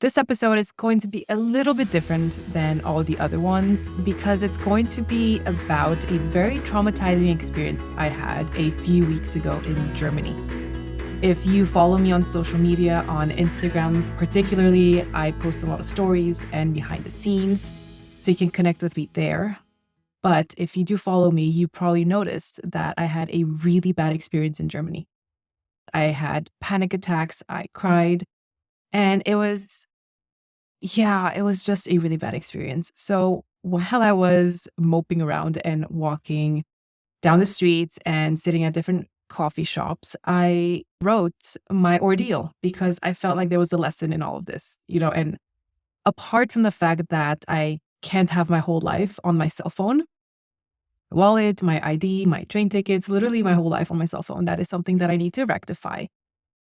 This episode is going to be a little bit different than all the other ones because it's going to be about a very traumatizing experience I had a few weeks ago in Germany. If you follow me on social media, on Instagram particularly, I post a lot of stories and behind the scenes, so you can connect with me there. But if you do follow me, you probably noticed that I had a really bad experience in Germany. I had panic attacks, I cried, and it was just a really bad experience. So while I was moping around and walking down the streets and sitting at different coffee shops, I wrote my ordeal because I felt like there was a lesson in all of this, and apart from the fact that I can't have my whole life on my cell phone, wallet, my ID, my train tickets, literally my whole life on my cell phone, that is something that I need to rectify.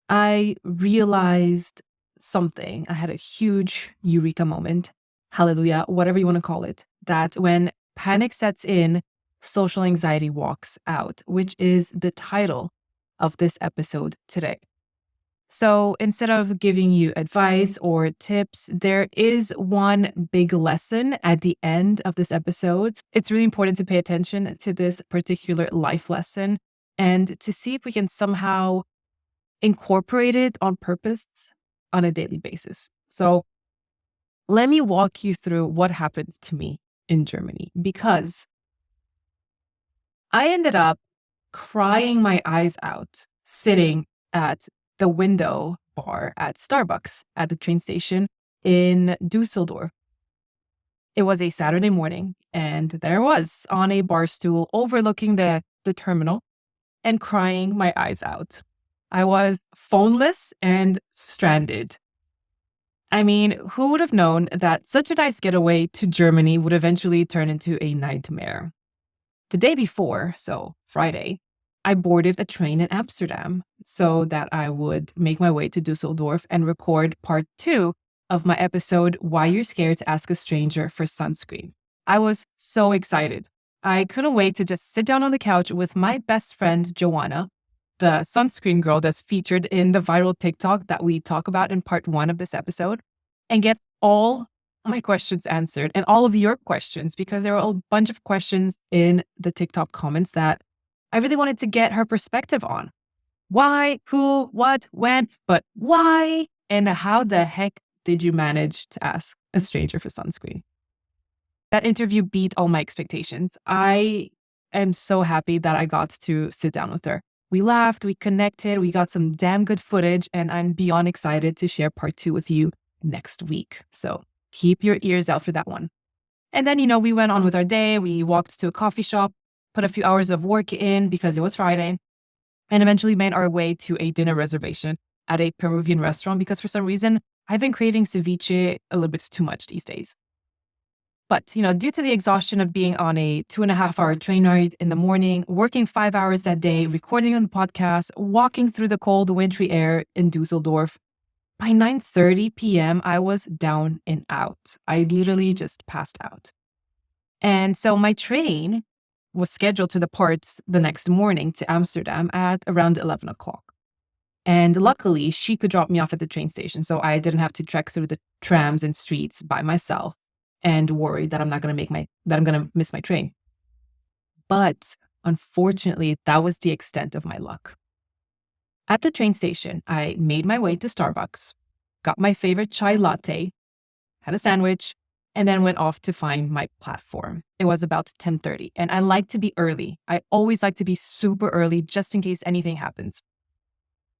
I realized something. I had a huge eureka moment. Hallelujah, whatever you want to call it. That when panic sets in, social anxiety walks out, which is the title of this episode today. So instead of giving you advice or tips, there is one big lesson at the end of this episode. It's really important to pay attention to this particular life lesson and to see if we can somehow incorporate it on purpose on a daily basis. So let me walk you through what happened to me in Germany, because I ended up crying my eyes out sitting at the window bar at Starbucks at the train station in Dusseldorf. It was a Saturday morning, and there I was on a bar stool overlooking the terminal and crying my eyes out. I was phoneless and stranded. I mean, who would have known that such a nice getaway to Germany would eventually turn into a nightmare? The day before, so Friday, I boarded a train in Amsterdam so that I would make my way to Dusseldorf and record part 2 of my episode, Why You're Scared to Ask a Stranger for Sunscreen. I was so excited. I couldn't wait to just sit down on the couch with my best friend, Joanna, the sunscreen girl that's featured in the viral TikTok that we talk about in part 1 of this episode, and get all my questions answered and all of your questions, because there were a bunch of questions in the TikTok comments that I really wanted to get her perspective on. Why, who, what, when, but why? And how the heck did you manage to ask a stranger for sunscreen? That interview beat all my expectations. I am so happy that I got to sit down with her. We laughed, we connected, we got some damn good footage, and I'm beyond excited to share part 2 with you next week. So keep your ears out for that one. And then, we went on with our day. We walked to a coffee shop, put a few hours of work in because it was Friday, and eventually made our way to a dinner reservation at a Peruvian restaurant because for some reason, I've been craving ceviche a little bit too much these days. But, due to the exhaustion of being on a 2.5-hour train ride in the morning, working 5 hours that day, recording on the podcast, walking through the cold, wintry air in Dusseldorf, by 9:30 p.m., I was down and out. I literally just passed out. And so my train was scheduled to depart the next morning to Amsterdam at around 11 o'clock. And luckily, she could drop me off at the train station, so I didn't have to trek through the trams and streets by myself and worry that I'm going to miss my train. But unfortunately, that was the extent of my luck. At the train station, I made my way to Starbucks, got my favorite chai latte, had a sandwich, and then went off to find my platform. It was about 10:30, and I like to be early. I always like to be super early just in case anything happens.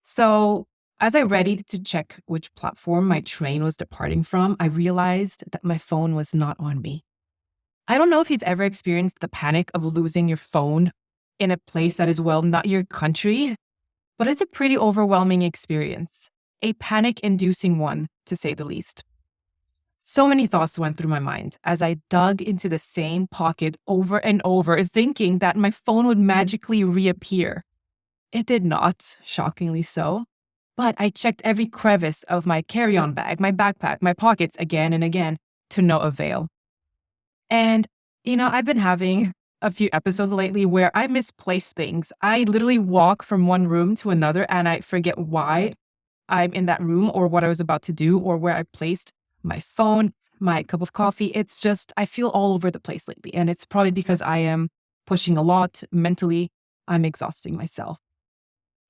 So as I readied to check which platform my train was departing from, I realized that my phone was not on me. I don't know if you've ever experienced the panic of losing your phone in a place that is, not your country, but it's a pretty overwhelming experience, a panic-inducing one, to say the least. So many thoughts went through my mind as I dug into the same pocket over and over, thinking that my phone would magically reappear. It did not, shockingly so. But I checked every crevice of my carry-on bag, my backpack, my pockets again and again to no avail. And, I've been having a few episodes lately where I misplace things. I literally walk from one room to another and I forget why I'm in that room or what I was about to do or where I placed my phone, my cup of coffee. It's just, I feel all over the place lately. And it's probably because I am pushing a lot mentally. I'm exhausting myself.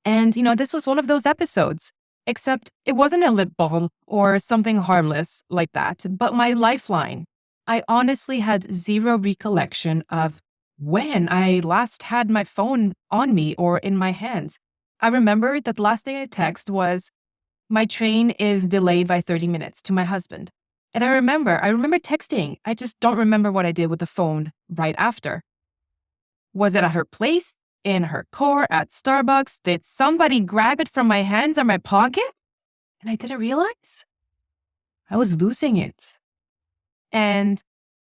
And, this was one of those episodes, except it wasn't a lip balm or something harmless like that, but my lifeline. I honestly had zero recollection of when I last had my phone on me or in my hands. I remember that the last thing I texted was, my train is delayed by 30 minutes to my husband. And I remember texting. I just don't remember what I did with the phone right after. Was it at her place? In her car? At Starbucks? Did somebody grab it from my hands or my pocket? And I didn't realize I was losing it. And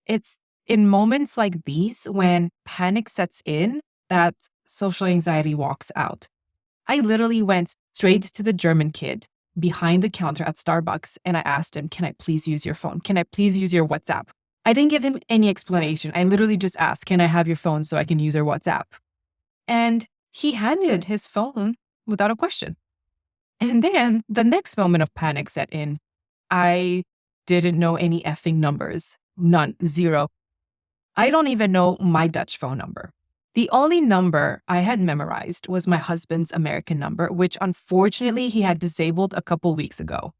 it's in moments like these when panic sets in that social anxiety walks out. I literally went straight to the German kid behind the counter at Starbucks and I asked him, can I please use your phone? Can I please use your WhatsApp? I didn't give him any explanation. I literally just asked, can I have your phone so I can use your WhatsApp? And he handed his phone without a question. And then the next moment of panic set in. I didn't know any effing numbers. None. Zero. I don't even know my Dutch phone number. The only number I had memorized was my husband's American number, which unfortunately he had disabled a couple weeks ago.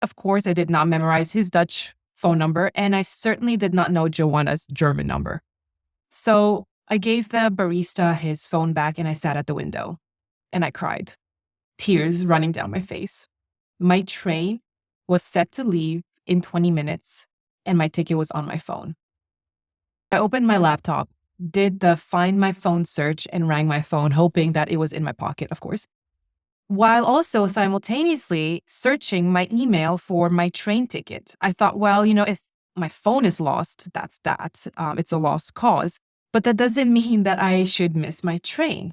Of course, I did not memorize his Dutch phone number, and I certainly did not know Joanna's German number. So I gave the barista his phone back and I sat at the window and I cried, tears running down my face. My train was set to leave in 20 minutes and my ticket was on my phone. I opened my laptop, did the find my phone search and rang my phone, hoping that it was in my pocket, of course, while also simultaneously searching my email for my train ticket. I thought, well, if my phone is lost, that's that. It's a lost cause. But that doesn't mean that I should miss my train.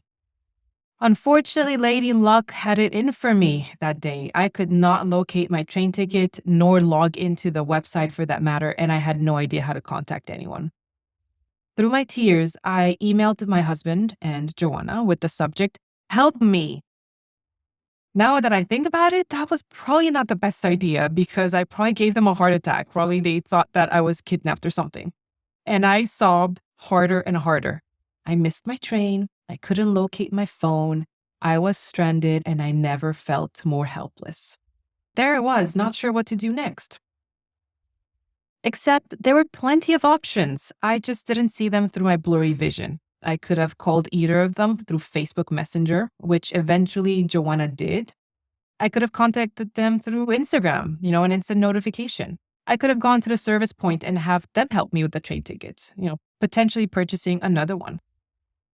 Unfortunately, Lady Luck had it in for me that day. I could not locate my train ticket nor log into the website for that matter, and I had no idea how to contact anyone. Through my tears, I emailed my husband and Joanna with the subject, "Help me." Now that I think about it, that was probably not the best idea because I probably gave them a heart attack. Probably they thought that I was kidnapped or something. And I sobbed harder and harder. I missed my train. I couldn't locate my phone. I was stranded and I never felt more helpless. There I was, not sure what to do next. Except there were plenty of options. I just didn't see them through my blurry vision. I could have called either of them through Facebook Messenger, which eventually Joanna did. I could have contacted them through Instagram, an instant notification. I could have gone to the service point and have them help me with the train ticket, potentially purchasing another one.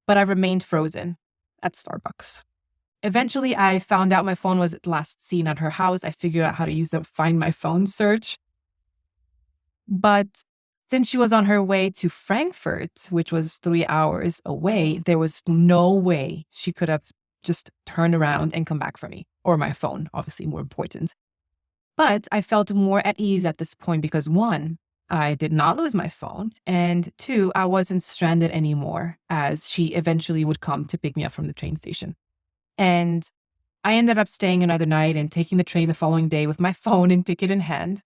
But I remained frozen at Starbucks. Eventually, I found out my phone was last seen at her house. I figured out how to use the Find My Phone search. But since she was on her way to Frankfurt, which was 3 hours away, there was no way she could have just turned around and come back for me, or my phone, obviously more important. But I felt more at ease at this point because 1, I did not lose my phone, and 2, I wasn't stranded anymore as she eventually would come to pick me up from the train station. And I ended up staying another night and taking the train the following day with my phone and ticket in hand.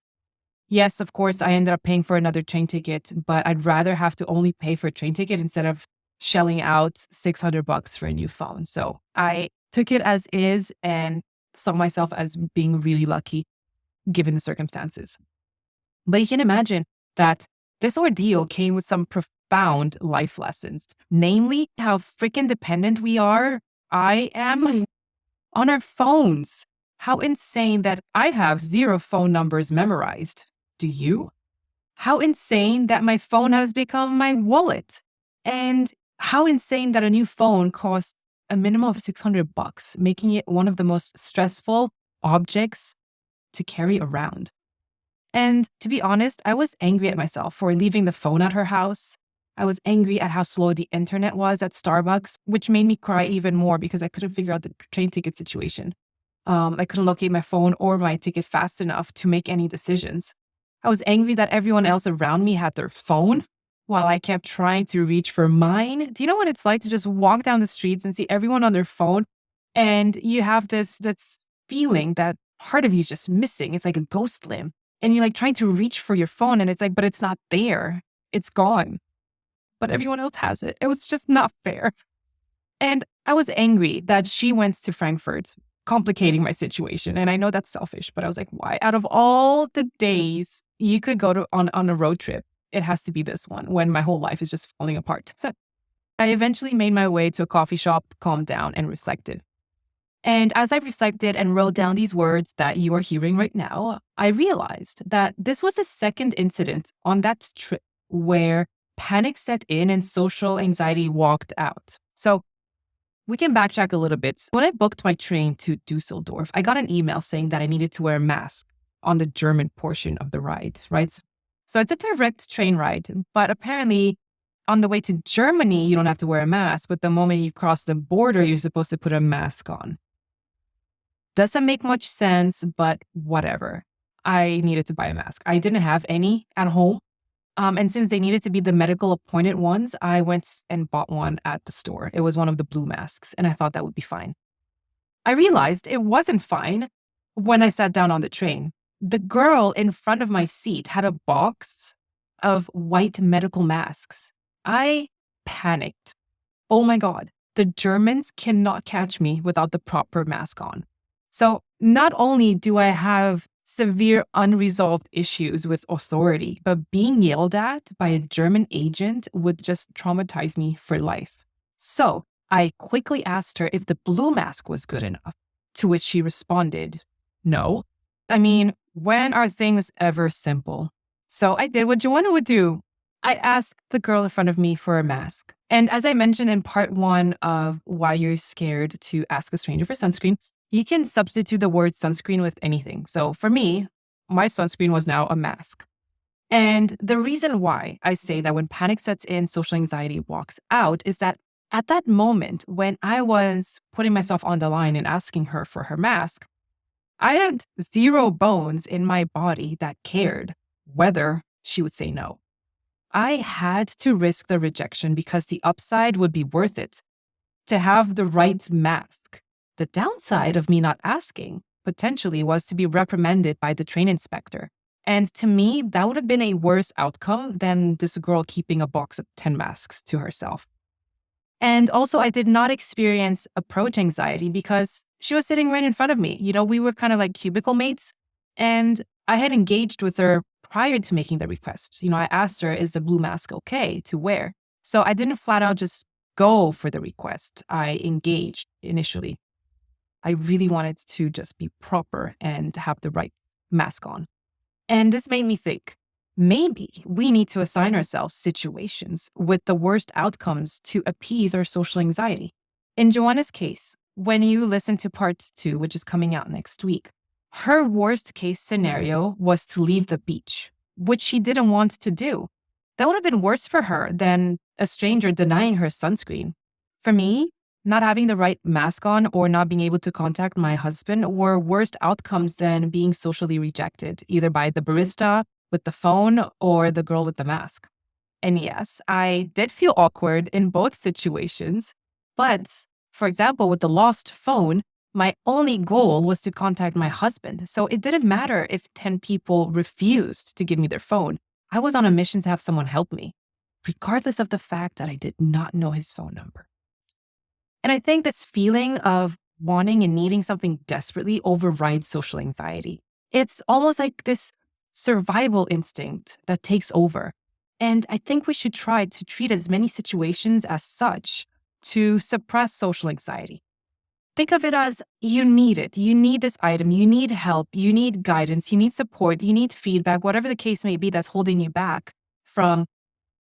Yes, of course, I ended up paying for another train ticket, but I'd rather have to only pay for a train ticket instead of shelling out $600 for a new phone. So I took it as is and saw myself as being really lucky given the circumstances. But you can imagine that this ordeal came with some profound life lessons, namely how freaking dependent we are. I am on our phones. How insane that I have 0 phone numbers memorized. Do you? How insane that my phone has become my wallet. And how insane that a new phone costs a minimum of $600, making it one of the most stressful objects to carry around. And to be honest, I was angry at myself for leaving the phone at her house. I was angry at how slow the internet was at Starbucks, which made me cry even more because I couldn't figure out the train ticket situation. I couldn't locate my phone or my ticket fast enough to make any decisions. I was angry that everyone else around me had their phone while I kept trying to reach for mine. Do you know what it's like to just walk down the streets and see everyone on their phone? And you have this feeling that part of you is just missing. It's like a ghost limb. And you're like trying to reach for your phone and it's like, but it's not there. It's gone. But everyone else has it. It was just not fair. And I was angry that she went to Frankfurt, complicating my situation. And I know that's selfish, but I was like, why? Out of all the days you could go to on a road trip, it has to be this one when my whole life is just falling apart. I eventually made my way to a coffee shop, calmed down, and reflected. And as I reflected and wrote down these words that you are hearing right now, I realized that this was the second incident on that trip where panic set in and social anxiety walked out. So we can backtrack a little bit. When I booked my train to Dusseldorf, I got an email saying that I needed to wear a mask on the German portion of the ride, right? So it's a direct train ride, but apparently on the way to Germany, you don't have to wear a mask, but the moment you cross the border, you're supposed to put a mask on. Doesn't make much sense, but whatever. I needed to buy a mask. I didn't have any at home. And since they needed to be the medical appointed ones, I went and bought one at the store. It was one of the blue masks, and I thought that would be fine. I realized it wasn't fine when I sat down on the train. The girl in front of my seat had a box of white medical masks. I panicked. Oh my God, the Germans cannot catch me without the proper mask on. So not only do I have severe unresolved issues with authority, but being yelled at by a German agent would just traumatize me for life. So I quickly asked her if the blue mask was good enough, to which she responded, no. I mean, when are things ever simple? So I did what Joanna would do. I asked the girl in front of me for a mask. And as I mentioned in part 1 of why you're scared to ask a stranger for sunscreen, you can substitute the word sunscreen with anything. So for me, my sunscreen was now a mask. And the reason why I say that when panic sets in, social anxiety walks out is that at that moment when I was putting myself on the line and asking her for her mask, I had zero bones in my body that cared whether she would say no. I had to risk the rejection because the upside would be worth it to have the right mask. The downside of me not asking potentially was to be reprimanded by the train inspector. And to me, that would have been a worse outcome than this girl keeping a box of 10 masks to herself. And also, I did not experience approach anxiety because she was sitting right in front of me. You know, we were kind of like cubicle mates, and I had engaged with her prior to making the request. You know, I asked her, is the blue mask okay to wear? So I didn't flat out just go for the request. I engaged initially. I really wanted to just be proper and have the right mask on. And this made me think, maybe we need to assign ourselves situations with the worst outcomes to appease our social anxiety. In Joanna's case, when you listen to part 2, which is coming out next week, her worst case scenario was to leave the beach, which she didn't want to do. That would have been worse for her than a stranger denying her sunscreen. For me, not having the right mask on or not being able to contact my husband were worse outcomes than being socially rejected, either by the barista with the phone or the girl with the mask. And yes, I did feel awkward in both situations. But for example, with the lost phone, my only goal was to contact my husband. So it didn't matter if 10 people refused to give me their phone. I was on a mission to have someone help me, regardless of the fact that I did not know his phone number. And I think this feeling of wanting and needing something desperately overrides social anxiety. It's almost like this survival instinct that takes over. And I think we should try to treat as many situations as such to suppress social anxiety. Think of it as you need it. You need this item. You need help. You need guidance. You need support. You need feedback, whatever the case may be that's holding you back from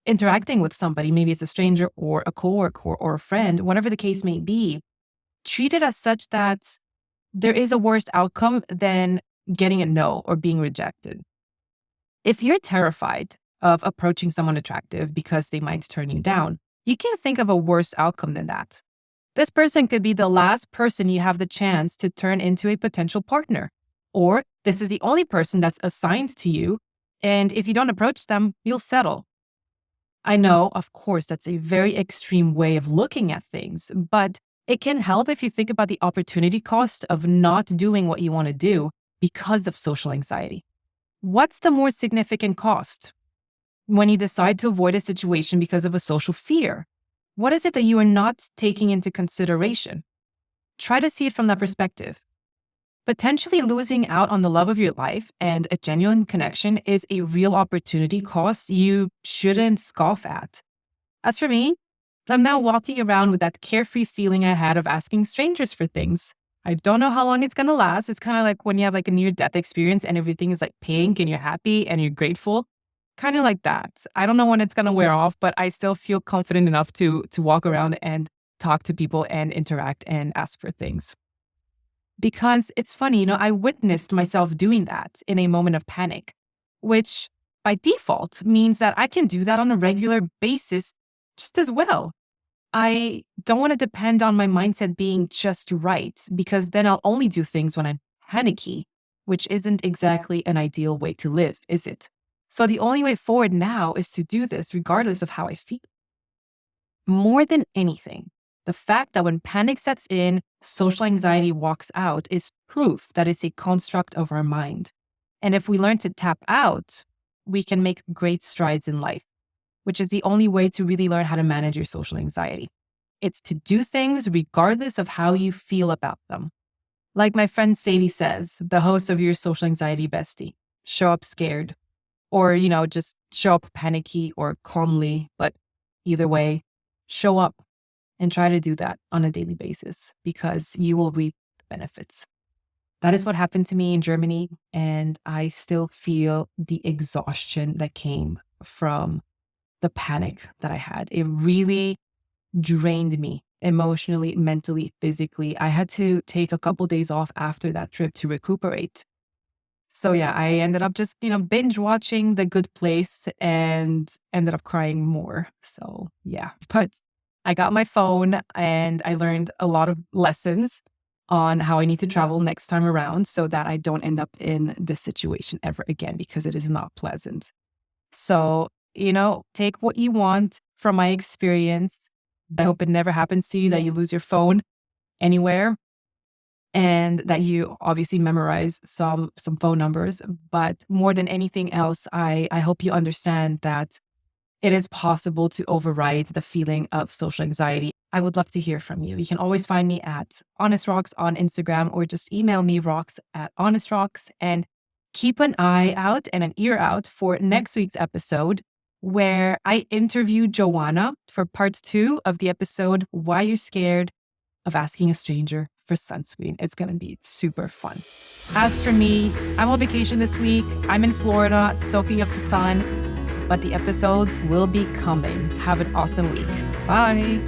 interacting with somebody. Maybe it's a stranger or a coworker or a friend, whatever the case may be. Treat it as such that there is a worse outcome than getting a no or being rejected. If you're terrified of approaching someone attractive because they might turn you down, you can't think of a worse outcome than that. This person could be the last person you have the chance to turn into a potential partner. Or this is the only person that's assigned to you, and if you don't approach them, you'll settle. I know, of course, that's a very extreme way of looking at things, but it can help if you think about the opportunity cost of not doing what you want to do because of social anxiety. What's the more significant cost? When you decide to avoid a situation because of a social fear, what is it that you are not taking into consideration? Try to see it from that perspective. Potentially losing out on the love of your life and a genuine connection is a real opportunity cost you shouldn't scoff at. As for me, I'm now walking around with that carefree feeling I had of asking strangers for things. I don't know how long it's going to last. It's kind of like when you have like a near-death experience and everything is like pink and you're happy and you're grateful. Kind of like that. I don't know when it's going to wear off, but I still feel confident enough to walk around and talk to people and interact and ask for things. Because it's funny, I witnessed myself doing that in a moment of panic, which by default means that I can do that on a regular basis just as well. I don't want to depend on my mindset being just right, because then I'll only do things when I'm panicky, which isn't exactly an ideal way to live, is it? So the only way forward now is to do this regardless of how I feel. More than anything, the fact that when panic sets in, social anxiety walks out is proof that it's a construct of our mind. And if we learn to tap out, we can make great strides in life, which is the only way to really learn how to manage your social anxiety. It's to do things regardless of how you feel about them. Like my friend Sadie says, the host of Your Social Anxiety Bestie, show up scared, or, just show up panicky or calmly, but either way, show up and try to do that on a daily basis because you will reap the benefits. That is what happened to me in Germany, and I still feel the exhaustion that came from the panic that I had. It really drained me emotionally, mentally, physically. I had to take a couple days off after that trip to recuperate. So yeah, I ended up just, binge watching The Good Place and ended up crying more. So yeah, but I got my phone and I learned a lot of lessons on how I need to travel next time around so that I don't end up in this situation ever again, because it is not pleasant. So, take what you want from my experience. I hope it never happens to you, that you lose your phone anywhere, and that you obviously memorize some phone numbers. But more than anything else, I hope you understand that it is possible to override the feeling of social anxiety. I would love to hear from you. You can always find me at Honest Rocks on Instagram, or just email me rocks@honestrocks, and keep an eye out and an ear out for next week's episode, where I interview Joanna for part 2 of the episode, Why You're Scared of Asking a Stranger for Sunscreen. It's going to be super fun. As for me, I'm on vacation this week. I'm in Florida soaking up the sun, but the episodes will be coming. Have an awesome week. Bye.